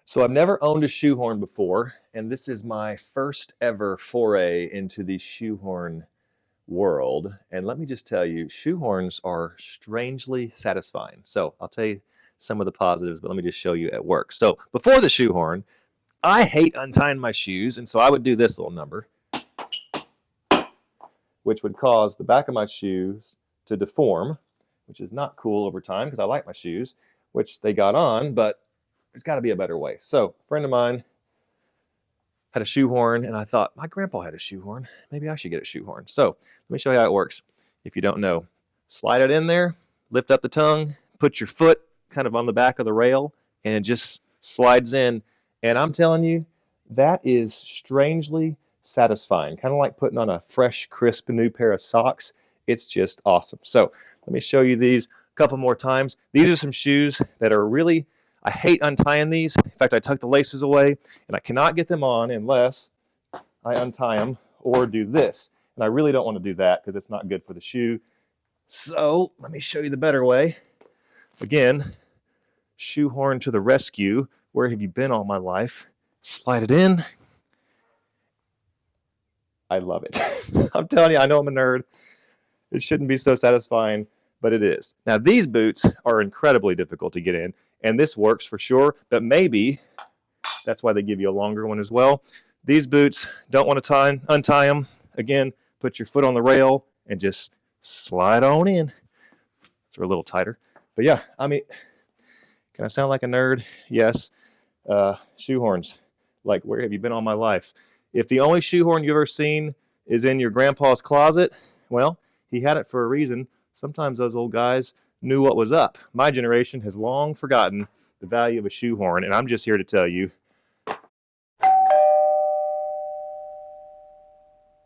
So I've never owned a shoehorn before, and this is my first ever foray into the shoehorn world. And let me just tell you, shoehorns are strangely satisfying. So I'll tell you some of the positives, but let me just show you at work. So before the shoehorn, I hate untying my shoes, and so I would do this little number, which would cause the back of my shoes to deform, which is not cool over time because I like my shoes, which they got on, but there's got to be a better way. So a friend of mine had a shoehorn, and I thought, my grandpa had a shoehorn. Maybe I should get a shoehorn. So let me show you how it works. If you don't know, slide it in there, lift up the tongue, put your foot kind of on the back of the rail, and it just slides in. And I'm telling you, that is strangely satisfying. Kind of like putting on a fresh, crisp, new pair of socks. It's just awesome. So let me show you these a couple more times. These are some shoes that are really, I hate untying these. In fact, I tuck the laces away, and I cannot get them on unless I untie them or do this. And I really don't want to do that because it's not good for the shoe. So let me show you the better way. Again, shoehorn to the rescue. Where have you been all my life? Slide it in. I love it. I'm telling you, I know I'm a nerd. It shouldn't be so satisfying, but it is. Now, these boots are incredibly difficult to get in, and this works for sure, but maybe that's why they give you a longer one as well. These boots, don't want to untie them. Again, put your foot on the rail and just slide on in. It's a little tighter. But yeah, I mean, can I sound like a nerd? Yes. Shoehorns. Like, where have you been all my life? If the only shoehorn you've ever seen is in your grandpa's closet, well, he had it for a reason. Sometimes those old guys knew what was up. My generation has long forgotten the value of a shoehorn, and I'm just here to tell you,